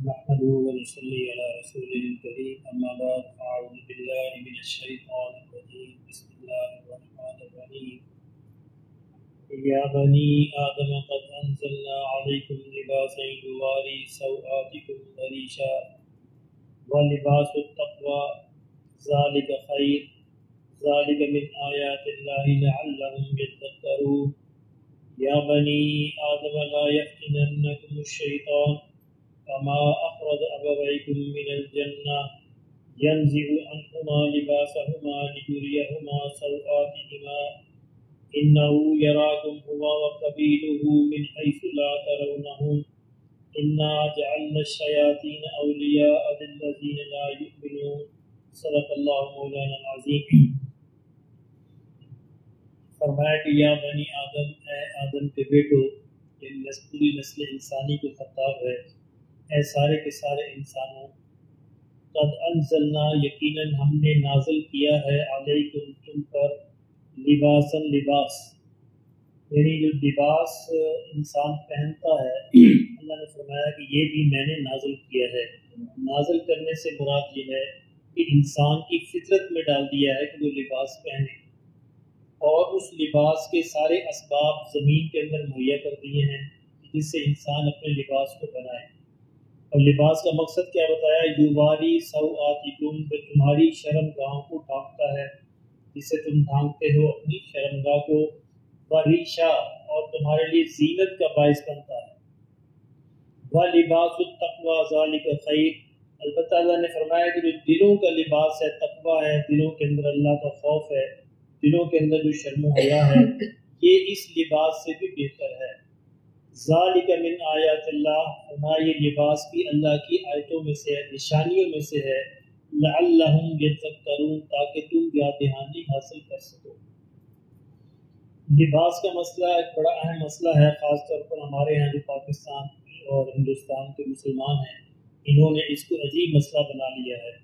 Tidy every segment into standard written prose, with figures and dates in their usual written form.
نحمده ونصلي على رسوله الكريم أما بعد أعوذ بالله من الشيطان الرجيم بسم الله الرحمن الرحيم يا بني آدم قد أنزلنا عليكم لباسا يواري سوآتكم وريشا ولباس التقوى ذلك خير ذلك من آيات الله لعلهم يذكرون يا بني آدم لا يفتننكم الشيطان كما أخرج أبويكم من الجنة ينزع عنهما لباسهما ليريهما سوآتهما إنه يراكم هو وقبيله من حيث لا ترونهم إنا جعلنا الشياطين أولياء للذين لا يؤمنون صدق الله مولانا العظيم. فرمایا کہ یا بنی آدم، اے آدم کے بیٹو، یعنی پوری نسل انسانی کو خطاب ہے، اے سارے کے سارے انسانوں، قد انزلنا یقیناً ہم نے نازل کیا ہے علیکم تم پر لباساً لباس، یعنی جو لباس انسان پہنتا ہے اللہ نے فرمایا کہ یہ بھی میں نے نازل کیا ہے۔ نازل کرنے سے مراد یہ ہے کہ انسان کی فطرت میں ڈال دیا ہے کہ وہ لباس پہنے، اور اس لباس کے سارے اسباب زمین کے اندر مہیا کر دیے ہیں جس سے انسان اپنے لباس کو بنائے۔ اور لباس کا مقصد کیا بتایا؟ یواری سوآتکم، جو تمہاری شرمگاہوں کو ڈھانپتا ہے، جس سے تم ڈھانپتے ہو اپنی شرمگاہ کو، وریشا، اور تمہارے لیے زینت کا باعث بنتا ہے، وَلِبَاسُ التَّقْوَى ذَلِكَ خَيْرٌ، البتہ اللہ نے فرمایا کہ جو دلوں کا لباس ہے، تقویٰ ہے، دلوں کے اندر اللہ کا خوف ہے، دلوں کے اندر جو شرم و حیا ہے، یہ اس لباس سے بھی بہتر ہے۔ ذالک من آیات اللہ، فرمایا یہ لباس بھی اللہ کی آیتوں میں سے ہے، نشانیوں میں سے ہے، لعلہم یتذکرون، تاکہ تم یاد دہانی حاصل کر سکو۔ لباس کا مسئلہ ایک بڑا اہم مسئلہ ہے، خاص طور پر ہمارے یہاں جو پاکستان اور ہندوستان کے مسلمان ہیں، انہوں نے اس کو عجیب مسئلہ بنا لیا ہے۔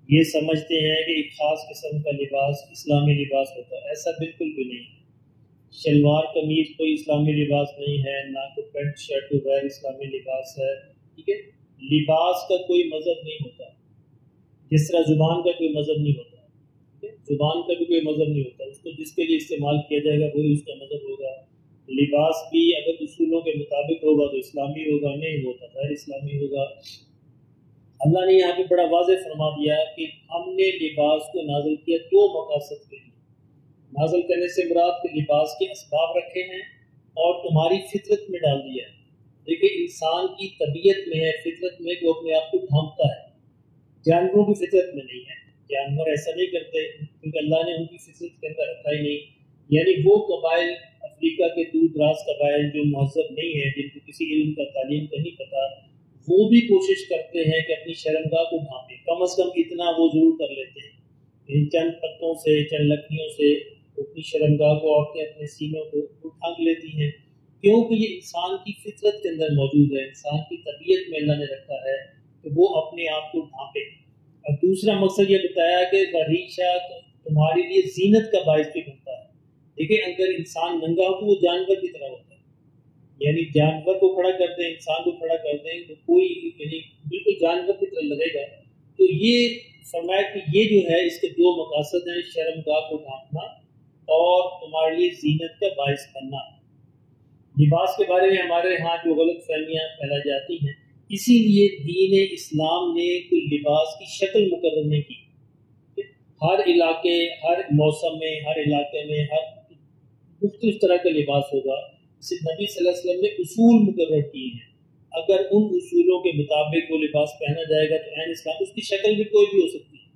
یہ سمجھتے ہیں کہ ایک خاص قسم کا لباس اسلامی لباس ہوتا ہے، ایسا بالکل بھی نہیں ہے۔ شلوار قمیض کوئی اسلامی لباس نہیں ہے، نہ کوئی پینٹ شرٹ وغیرہ اسلامی لباس ہے، ٹھیک ہے۔ لباس کا کوئی مذہب نہیں ہوتا، جس طرح زبان کا کوئی مذہب نہیں ہوتا، زبان کا بھی کوئی مذہب نہیں ہوتا، اس کو جس کے لیے استعمال کیا جائے گا وہی اس کا مذہب ہوگا۔ لباس بھی اگر اصولوں کے مطابق ہوگا تو اسلامی ہوگا، نہیں ہوتا غیر اسلامی ہوگا۔ اللہ نے یہاں پہ بڑا واضح فرما دیا کہ ہم نے لباس کو نازل کیا دو مقاصد کے لیے۔ نازل کرنے سے مراد کہ لباس کے اسباب رکھے ہیں اور تمہاری فطرت میں ڈال دیا ہے۔ دیکھیں انسان کی طبیعت میں ہے، فطرت میں، کہ وہ اپنے آپ کو ڈھانپتا ہے، جانوروں کی فطرت میں نہیں ہے۔ جانور ایسا نہیں کرتے کیونکہ اللہ نے ان کی فطرت کے اندر رکھا ہی نہیں۔ یعنی وہ قبائل افریقہ کے دور دراز قبائل جو مہذب نہیں ہیں، جن کو کسی علم کا تعلیم کا نہیں پتہ، وہ بھی کوشش کرتے ہیں کہ اپنی شرمگاہ کو ڈھانپیں، کم از کم اتنا وہ ضرور کر لیتے ہیں، ان چند پتوں سے، چند لکڑیوں سے اپنی شرمگاہ کو، عورتیں اپنے سینوں کو ڈھانپ لیتی ہیں، کیونکہ یہ انسان کی فطرت کے اندر موجود ہے، انسان کی طبیعت میں اللہ نے رکھا ہے کہ وہ اپنے آپ کو ڈھانپے۔ اور دوسرا مقصد یہ بتایا کہ وریشا تمہارے لیے زینت کا باعث بھی بنتا ہے۔ دیکھیں اگر انسان ننگا ہو تو وہ جانور کی طرح ہوتا ہے، یعنی جانور کو کھڑا کر دیں، انسان کو کھڑا کر دیں تو کوئی یعنی بالکل جانور کی طرح لگے گا۔ تو یہ فرمایا کہ یہ جو ہے اس کے دو مقاصد ہیں، شرمگاہ کو ڈھانپنا اور تمہارے لیے زینت کا باعث بننا۔ لباس کے بارے میں ہمارے ہاں جو غلط فہمیاں پھیلائی جاتی ہیں، اسی لیے دین اسلام نے کوئی لباس کی شکل مقرر نہیں کی۔ ہر علاقے، ہر موسم میں، ہر علاقے میں ہر مختلف طرح کا لباس ہوگا۔ صرف نبی صلی اللہ علیہ وسلم نے اصول مقرر کیے ہیں، اگر ان اصولوں کے مطابق وہ لباس پہنا جائے گا تو عین اسلام، اس کی شکل بھی کوئی بھی ہو سکتی ہے۔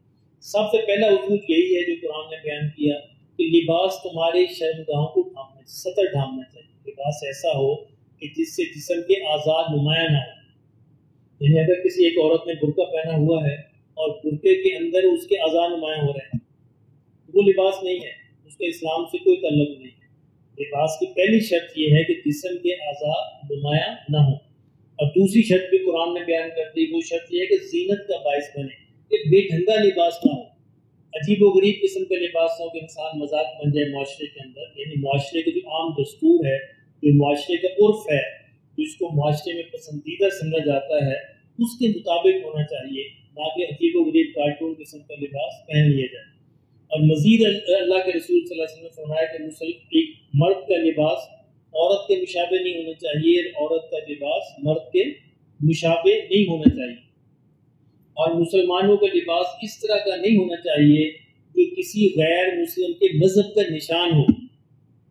سب سے پہلا اصول یہی ہے جو قرآن نے بیان کیا کہ لباس تمہارے شرمگاہوں کو ڈھانپنا، سطر ڈھانپنا چاہیے۔ لباس ایسا ہو کہ جس سے جسم کے اعضاء نمایاں نہ ہو، یعنی اگر کسی ایک عورت نے برقع پہنا ہوا ہے اور برقعے کے اندر اس کے اعضاء نمایاں ہو رہے ہیں، وہ لباس نہیں ہے، اس کا اسلام سے کوئی تعلق نہیں ہے۔ لباس کی پہلی شرط یہ ہے کہ جسم کے اعضاء نمایاں نہ ہوں، اور دوسری شرط بھی قرآن نے بیان کر دی، وہ شرط یہ ہے کہ زینت کا باعث بنے، کہ بے ڈھنگا لباس نہ ہو، عجیب و غریب قسم کا لباس ہو کہ انسان مذاق بن جائے معاشرے کے اندر۔ یعنی معاشرے کا جو عام دستور ہے، جو معاشرے کا عرف ہے، جس کو معاشرے میں پسندیدہ سمجھا جاتا ہے، اس کے مطابق ہونا چاہیے، نہ کہ عجیب و غریب کارٹون قسم کا لباس پہن لیا جائے۔ اور مزید اللہ کے رسول صلی اللہ علیہ وسلم نے فرمایا کہ ایک مرد کا لباس عورت کے مشابہ نہیں ہونا چاہیے، اور عورت کا لباس مرد کے مشابہ نہیں ہونا چاہیے، اور مسلمانوں کا لباس اس طرح کا نہیں ہونا چاہیے کہ کسی غیر مسلم کے مذہب کا نشان ہو،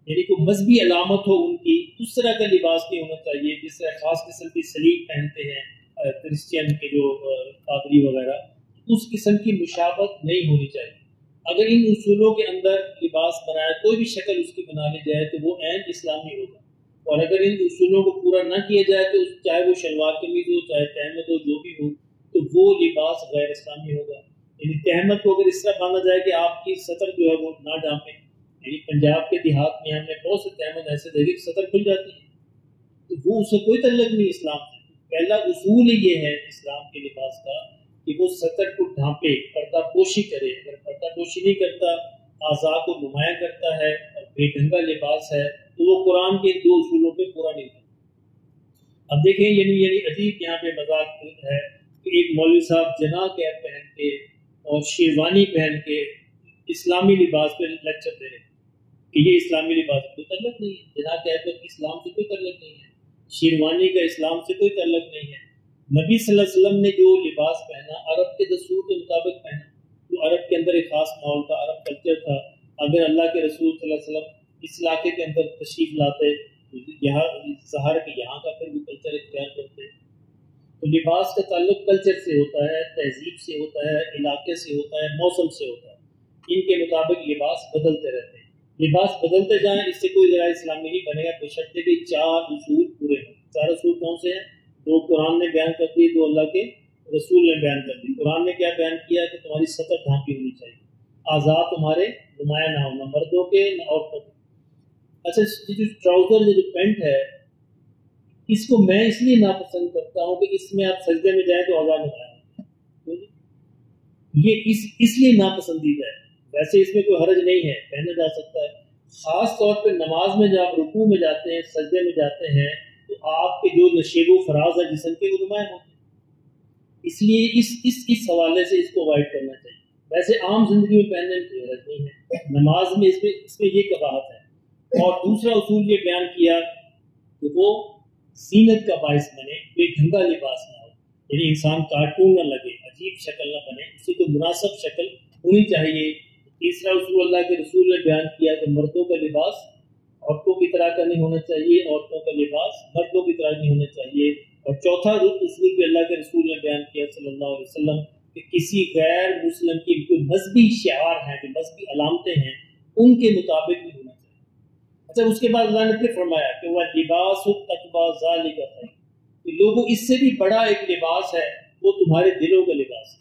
یعنی کوئی مذہبی علامت ہو ان کی، اس طرح کا لباس نہیں ہونا چاہیے۔ جس طرح خاص قسم کی سلیب پہنتے ہیں کرسچین کے جو پادری وغیرہ، اس قسم کی مشابہت نہیں ہونی چاہیے۔ اگر ان اصولوں کے اندر لباس بنایا، کوئی بھی شکل اس کی بنا لی جائے تو وہ عین اسلامی ہوگا، اور اگر ان اصولوں کو پورا نہ کیا جائے تو چاہے وہ شلوار قمیض ہو، چاہے تہمت ہو، جو بھی ہو، تو وہ لباس غیر اسلامی ہوگا۔ یعنی تہمت کو اگر اس طرح باندھا جائے کہ آپ کی سطر جو ہے وہ نہ ڈھانپے، یعنی پنجاب کے دیہات میں ہم نے بہت سے تہمت ایسے دیکھے کہ سطر کھل جاتی ہے، تو وہ اس سے کوئی تعلق نہیں اسلام سے۔ پہلا اصول یہ ہے اسلام کے لباس کا کہ وہ سطر کو ڈھانپے، پردہ پوشی کرے۔ اگر پردہ پوشی نہیں کرتا، اعضاء کو نمایاں کرتا ہے اور بے ڈھنگا لباس ہے، تو وہ قرآن کے دو اصولوں پہ پورا نہیں کرتا۔ اب دیکھیں یعنی عجیب یہاں پہ مذاق ہے کہ ایک مولوی صاحب جناح کیپ پہن کے اور شیروانی پہن کے اسلامی لباس پہ لیکچر دے رہے ہیں کہ یہ اسلامی لباس کوئی تعلق نہیں ہے، جناح کیپ کا اسلام سے کوئی تعلق نہیں ہے، شیروانی کا اسلام سے کوئی تعلق نہیں ہے۔ نبی صلی اللہ علیہ وسلم نے جو لباس پہنا عرب کے دستور کے مطابق پہنا، تو عرب کے اندر ایک خاص ماحول تھا، عرب کلچر تھا۔ اگر اللہ کے رسول صلی اللہ علیہ وسلم اس علاقے کے اندر تشریف لاتے، یہاں ظاہر کہ یہاں کا پھر بھی کلچر اختیار کرتے، تو لباس کا تعلق کلچر سے ہوتا ہے، تہذیب سے ہوتا ہے، علاقے سے ہوتا ہے، موسم سے ہوتا ہے۔ ان کے مطابق لباس بدلتے رہتے ہیں، لباس بدلتے جائیں، اس سے کوئی ذرائع اسلامی نہیں بنے گا، بشرطے کہ چار اصول پورے ہوں۔ چار اصول کون سے ہیں؟ دو قرآن نے بیان کر دی، دو اللہ کے رسول نے بیان کر دی۔ قرآن نے کیا بیان کیا کہ تمہاری سطر ڈھانپی ہونی چاہیے، اعضاء تمہارے نمایاں نہ ہو، نہ مردوں کے نہ عورتوں کے۔ اچھا، یہ جو ٹراؤزر جو پینٹ ہے، اس کو میں اس لیے ناپسند کرتا ہوں کہ اس میں آپ سجدے میں جائیں تو اعضاء نمایاں ہوتے ہیں، یہ اس لیے ناپسندیدہ ہے۔ ویسے اس میں کوئی حرج نہیں ہے، پہنا جا سکتا ہے، خاص طور پہ نماز میں جب آپ رکوع میں جاتے ہیں، سجدے میں جاتے ہیں، تو آپ کے جو نشیب و فراز ہے جسم کے، وہ نمایاں ہوتے ہیں، اس لیے اس حوالے سے اس کو اوائڈ کرنا چاہیے۔ ویسے عام زندگی میں پہننے میں کوئی حرج نہیں ہے، نماز میں اس میں یہ کباہت ہے۔ اور دوسرا اصول یہ بیان کیا کہ وہ زینت کا باعث بنے، بے ڈھنگا لباس نہ ہو، یعنی انسان کارٹون نہ لگے، عجیب شکل نہ بنے، اسی کو مناسب شکل ہونی چاہیے۔ تیسرا اصول اللہ کے رسول نے بیان کیا کہ مردوں کا لباس عورتوں کی طرح کا نہیں ہونا چاہیے، عورتوں کا لباس مردوں کی طرح نہیں ہونا چاہیے۔ اور چوتھا اصول بھی اللہ کے رسول نے بیان کیا صلی اللہ علیہ وسلم کہ کسی غیر مسلم کی جو مذہبی شعار ہیں، جو مذہبی علامتیں ہیں، ان کے مطابق نہیں ہونا چاہیے۔ اچھا، اس کے بعد اللہ نے پھر فرمایا کہ وہ لباس التقویٰ ذالک خیر، کہ لوگوں اس سے بھی بڑا ایک لباس ہے، وہ تمہارے دلوں کا لباس ہے۔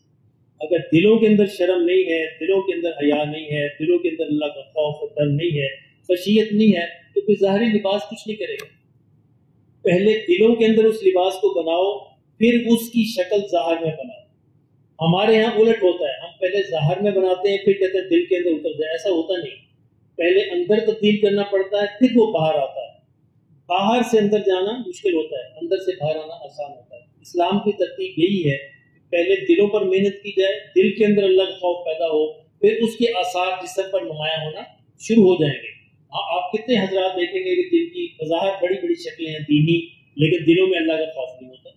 اگر دلوں کے اندر شرم نہیں ہے، دلوں کے اندر حیا نہیں ہے، دلوں کے اندر اللہ کا خوف اور ڈر نہیں ہے، خشیت نہیں ہے، تو کوئی ظاہری لباس کچھ نہیں کرے گا۔ پہلے دلوں کے اندر اس لباس کو بناؤ، پھر اس کی شکل ظاہر میں بناؤ۔ ہمارے ہاں الٹ ہوتا ہے، ہم پہلے ظاہر میں بناتے ہیں، پھر کہتے ہیں دل کے اندر اتر جائے، ایسا ہوتا نہیں۔ پہلے اندر تبدیل کرنا پڑتا ہے، پھر وہ باہر آتا ہے۔ باہر سے اندر جانا مشکل ہوتا ہے، اندر سے باہر آنا آسان ہوتا ہے۔ اسلام کی ترتیب یہی ہے، پہلے دلوں پر محنت کی جائے، دل کے اندر اللہ کا خوف پیدا ہو، پھر اس کے آثار جسم پر نمایاں ہونا شروع ہو جائیں گے۔ آپ کتنے حضرات دیکھیں گے کہ جن کی بظاہر بڑی بڑی شکلیں ہیں دینی، لیکن دلوں میں اللہ کا خوف نہیں ہوتا،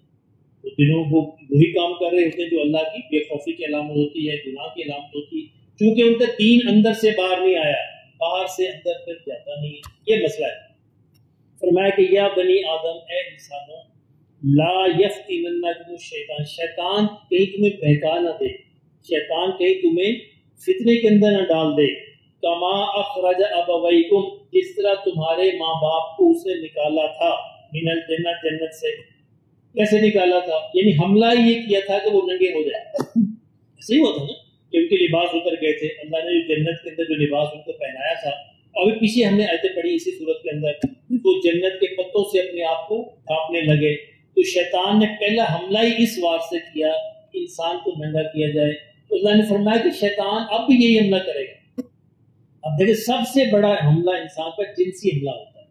تو دلوں وہ وہی کام کر رہے ہوتے ہیں جو اللہ کی بے خوفی کی علامت ہوتی ہے، گناہ کی علامت ہوتی ہے، چونکہ ان کا دین اندر سے باہر نہیں آیا، باہر سے اندر پھر جاتا نہیں ہے۔ یہ مسئلہ ہے۔ فرمایا کہ یا بنی آدم، اے انسانوں، لا یفتننکم الشیطان، شیطان کہیں تمہیں بہکا نہ دے، شیطان کہیں تمہیں فتنے کے اندر نہ ڈال دے، کما اخرج ابویکم، جس طرح تمہارے ماں باپ کو اس نے نکالا تھا، من الجنہ، جنت سے۔ کیسے نکالا تھا؟ یعنی حملہ یہ کیا تھا کہ وہ ننگے ہو جائے، ایسے ہی ہوا تھا نا کہ ان کے لباس اتر گئے تھے، اللہ نے جنت کے اندر جو لباس ان کو پہنایا تھا۔ ابھی پیچھے ہم نے آیتیں پڑھی اسی صورت کے اندر، وہ جنت کے پتوں سے اپنے آپ کو ڈھانپنے لگے، تو شیطان نے پہلا حملہ ہی اس وار سے کیا کہ انسان کو ننگا کیا جائے۔ تو اللہ نے فرمایا کہ شیطان اب بھی یہی حملہ کرے گا۔ اب دیکھیں، سب سے بڑا حملہ انسان پر جنسی حملہ ہوتا ہے۔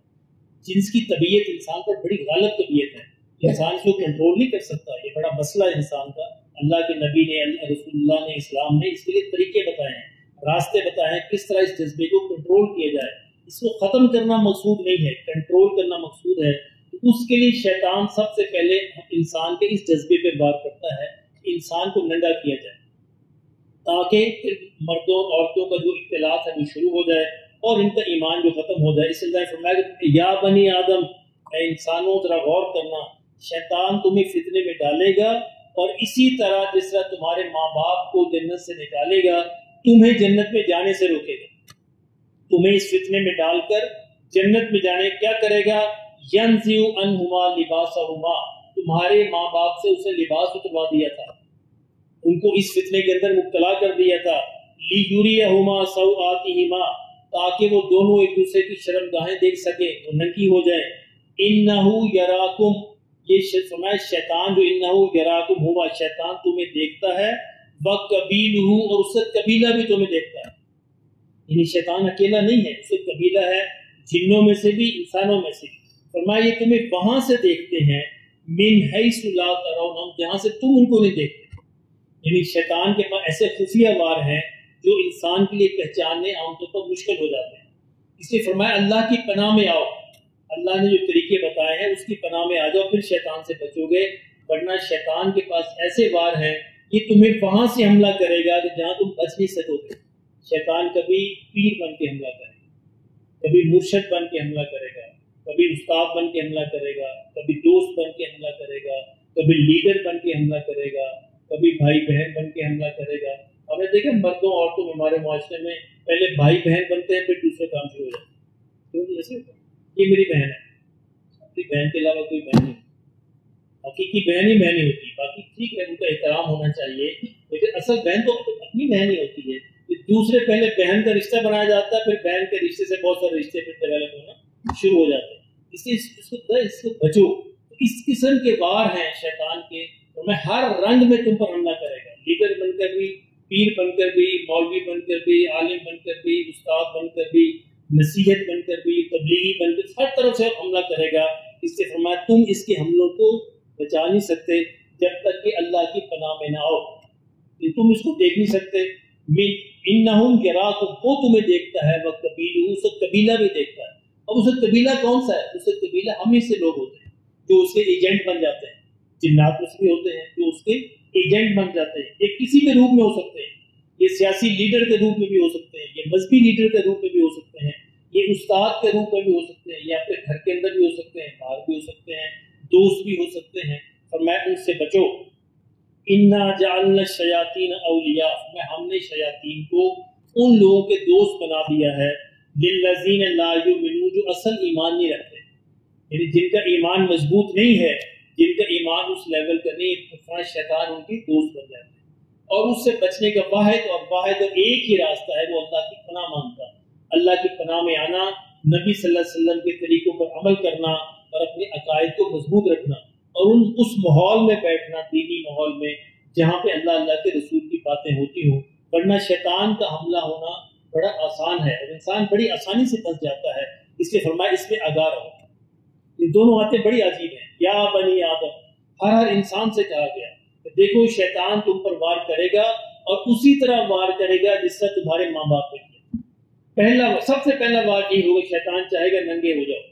جنس کی طبیعت انسان پر بڑی غالب طبیعت ہے، انسان اس کو کنٹرول نہیں کر سکتا. یہ بڑا مسئلہ ہے انسان کا. اللہ کے نبی نے, رسول اللہ نے, اسلام نے اس کے لیے طریقے بتائے ہیں, راستے بتائے ہیں کس طرح اس جذبے کو کنٹرول کیا جائے. اس کو ختم کرنا مقصود نہیں ہے, کنٹرول کرنا مقصود ہے. تو اس کے لیے شیطان سب سے پہلے انسان کے اس جذبے پہ وار کرتا ہے کہ انسان کو ننگا کیا جائے, تاکہ مردوں عورتوں کا جو اختلاط ہے وہ شروع ہو جائے اور ان کا ایمان جو ختم ہو جائے. اس لیے فرمایا کہ یا بنی آدم, اے انسانوں ذرا غور کرنا, شیطان تمہیں فتنے میں ڈالے گا اور اسی طرح جس طرح تمہارے ماں باپ کو جنت سے نکالے گا تمہیں جنت میں جانے سے روکے گا. تمہیں اس فتنے میں ڈال کر جنت میں جانے کیا کرے گا؟ يَنزِعُ عَنْهُمَا لِبَاسَهُمَا, تمہارے ماں باپ سے اسے لباس اتروا دیا تھا, ان کو اس فتنے کے اندر مبتلا کر دیا تھا. لِيُرِيَهُمَا سَوْآتِهِمَا, تاکہ وہ دونوں ایک دوسرے کی شرمگاہیں دیکھ سکیں, وہ ننگی ہو جائیں. إِنَّهُ يَرَاكُمْ, یہ فرمایا شیطان جو إِنَّهُ يَرَاكُمْ ہوا, شیطان تمہیں دیکھتا ہے, وَقَبِيلُهُ, اور اس کا قبیلہ بھی تمہیں دیکھتا ہے. یعنی شیطان اکیلا نہیں ہے, اس کا قبیلہ ہے, جنوں میں سے بھی انسانوں میں سے بھی. فرمایا یہ تمہیں وہاں سے دیکھتے ہیں, من حیث لا ترونہم, جہاں سے تم ان کو نہیں دیکھتے. یعنی شیطان کے پاس ایسے خفیہ وار ہیں جو انسان کے لیے پہچاننے عام طور پر مشکل ہو جاتے ہیں. اس لیے فرمایا اللہ کی پناہ میں آؤ, اللہ نے جو طریقے بتائے ہیں اس کی پناہ میں آ جاؤ, پھر شیطان سے بچو گے. ورنہ شیطان کے پاس ایسے وار ہیں یہ تمہیں وہاں سے حملہ کرے گا کہ جہاں تم بچ نہیں سکو گے. شیطان کبھی پیر بن کے حملہ کرے گا, کبھی مرشد بن کے حملہ کرے گا, کبھی استاد بن کے حملہ کرے گا, کبھی دوست بن کے حملہ کرے گا, کبھی لیڈر بن کے حملہ کرے گا, کبھی بھائی بہن بن کے حملہ کرے گا. ہم نے دیکھا مردوں عورتوں میں ہمارے معاشرے میں پہلے بھائی بہن بنتے ہیں, پھر دوسرے کام شروع ہو جاتے ہیں. ایسے یہ میری بہن ہے, اپنی بہن کے علاوہ کوئی بہن نہیں, حقیقی بہن ہی بہن ہی ہوتی ہے. باقی ٹھیک ہے ان کا احترام ہونا چاہیے, لیکن اصل بہن تو اپنی بہن ہی ہوتی ہے. دوسرے پہلے بہن کا رشتہ بنایا جاتا ہے, پھر بہن کے رشتے سے بہت سارے رشتے پھر ڈیولپ ہونا شروع ہو جاتے ہیں. اس لیے اس کو بچو. اس قسم کے وار ہیں شیطان کے, اور میں ہر رنگ میں تم پر حملہ کرے گا, لیڈر بن کر بھی, پیر بن کر بھی, مولوی بن کر بھی, عالم بن کر بھی, استاد بن کر بھی, نصیحت بن کر بھی, تبلیغی بن کر, ہر طرف سے حملہ کرے گا. اس سے فرمایا تم اس کے حملوں کو بچا نہیں سکتے جب تک کہ اللہ کی پناہ میں نہ آؤ. تم اس کو دیکھ نہیں سکتے. انہم یراکم, وہ تمہیں دیکھتا ہے, وقبیلہ, اس کا قبیلہ بھی دیکھتا ہے. اب اس کا قبیلہ کون سا ہے؟ اس کا قبیلہ ہم ہی سے لوگ ہوتے ہیں جو اس کے ایجنٹ بن جاتے ہیں. جنات اس میں ہوتے ہیں جو اس کے ایجنٹ بن جاتے ہیں. یہ کسی کے روپ میں ہو سکتے ہیں, یہ سیاسی لیڈر کے روپ میں بھی ہو سکتے ہیں, یہ مذہبی لیڈر کے روپ میں بھی ہو سکتے ہیں, یہ استاد کے روپ میں بھی ہو سکتے ہیں, یا پھر گھر کے اندر بھی ہو سکتے ہیں, باہر بھی ہو سکتے ہیں, دوست بھی ہو سکتے ہیں. فرمایا ان سے بچو. انا جعلنا الشیاطین اولیاء, میں ہم نے شیاطین کو ان لوگوں کے دوست بنا دیا ہے, للذین لا یؤمنون, جو اصل ایمان نہیں رکھتے, یعنی جن کا ایمان مضبوط نہیں ہے, جن کا ایمان اس لیول کا نہیں, شیطان ان کے دوست بن جاتے ہیں. اور اس سے بچنے کا واحد اور ایک ہی راستہ ہے, وہ اللہ کی پناہ مانگتا. اللہ کی پناہ میں آنا, نبی صلی اللہ علیہ وسلم کے طریقوں پر عمل کرنا اور اپنے عقائد کو مضبوط رکھنا, اور اس ماحول میں بیٹھنا, دینی ماحول میں, جہاں پہ اللہ کے رسول کی باتیں ہوتی ہوں. ورنہ شیطان کا حملہ ہونا بڑا آسان ہے اور انسان بڑی آسانی سے پھنس جاتا ہے. اس لیے فرمایا اس میں آگاہ رہو. یہ دونوں باتیں بڑی عجیب ہیں. یا بنی آدم, ہر انسان سے کہا گیا کہ دیکھو شیطان تم پر وار کرے گا اور اسی طرح وار کرے گا جس طرح تمہارے ماں باپ نے کیا. سب سے پہلا وار یہ ہوگا, شیطان چاہے گا ننگے ہو جاؤ.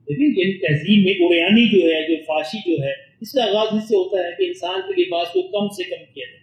لیکن یہ تہذیب میں اوریانی جو ہے, جو فاشی جو ہے, اس کا آغاز اس سے ہوتا ہے کہ انسان کے لباس کو کم سے کم کیا جائے.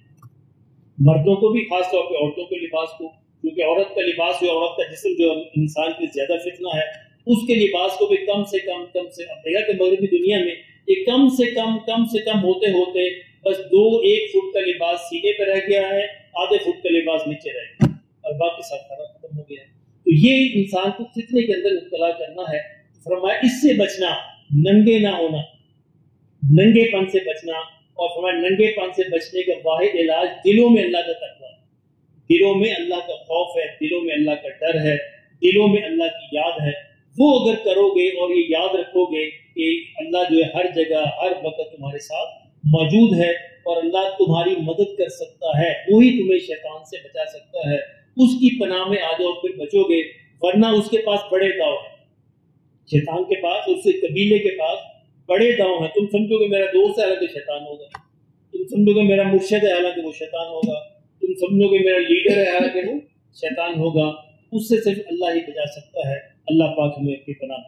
مردوں کو بھی, خاص طور پہ عورتوں کے لباس کو, کیونکہ عورت کا لباس جو عورت کا جسم جو انسان کی زیادہ فتنہ ہے, اس کے لباس کو بھی کم سے کم اب دیکھا کہ مغربی دنیا میں یہ کم سے کم ہوتے ہوتے بس 2-1 فٹ کا لباس سینے پہ رہ گیا ہے, آدھے فٹ کا لباس نیچے رہ گیا اور باقی سب سارا ختم ہو گیا ہے. تو یہ انسان کو فتنے کے اندر مبتلا کرنا ہے. فرمایا اس سے بچنا, ننگے نہ ہونا, ننگے پن سے بچنا. اور فرمایا ننگے پن سے بچنے کا واحد علاج دلوں میں اللہ کا تقویٰ ہے, دلوں میں اللہ کا خوف ہے, دلوں میں اللہ کا ڈر ہے, دلوں میں اللہ کی یاد ہے. وہ اگر کرو گے اور یہ یاد رکھو گے کہ اللہ جو ہے ہر جگہ ہر وقت تمہارے ساتھ موجود ہے اور اللہ تمہاری مدد کر سکتا ہے, وہی تمہیں شیطان سے بچا سکتا ہے, اس کی پناہ میں آ جاؤ پھر بچو گے. ورنہ اس کے پاس بڑے داؤ ہیں, شیطان کے پاس, اس کے قبیلے کے پاس بڑے داؤں ہیں. تم سمجھو کہ میرا دوست ہے حالانکہ شیطان ہوگا, تم سمجھو کہ میرا مرشد ہے حالانکہ وہ شیطان ہوگا, تم سمجھو کہ میرا لیڈر ہے حالانکہ وہ شیطان ہوگا. اس سے صرف اللہ ہی بچا سکتا ہے. اللہ پاک ہمیں اپنی پناہ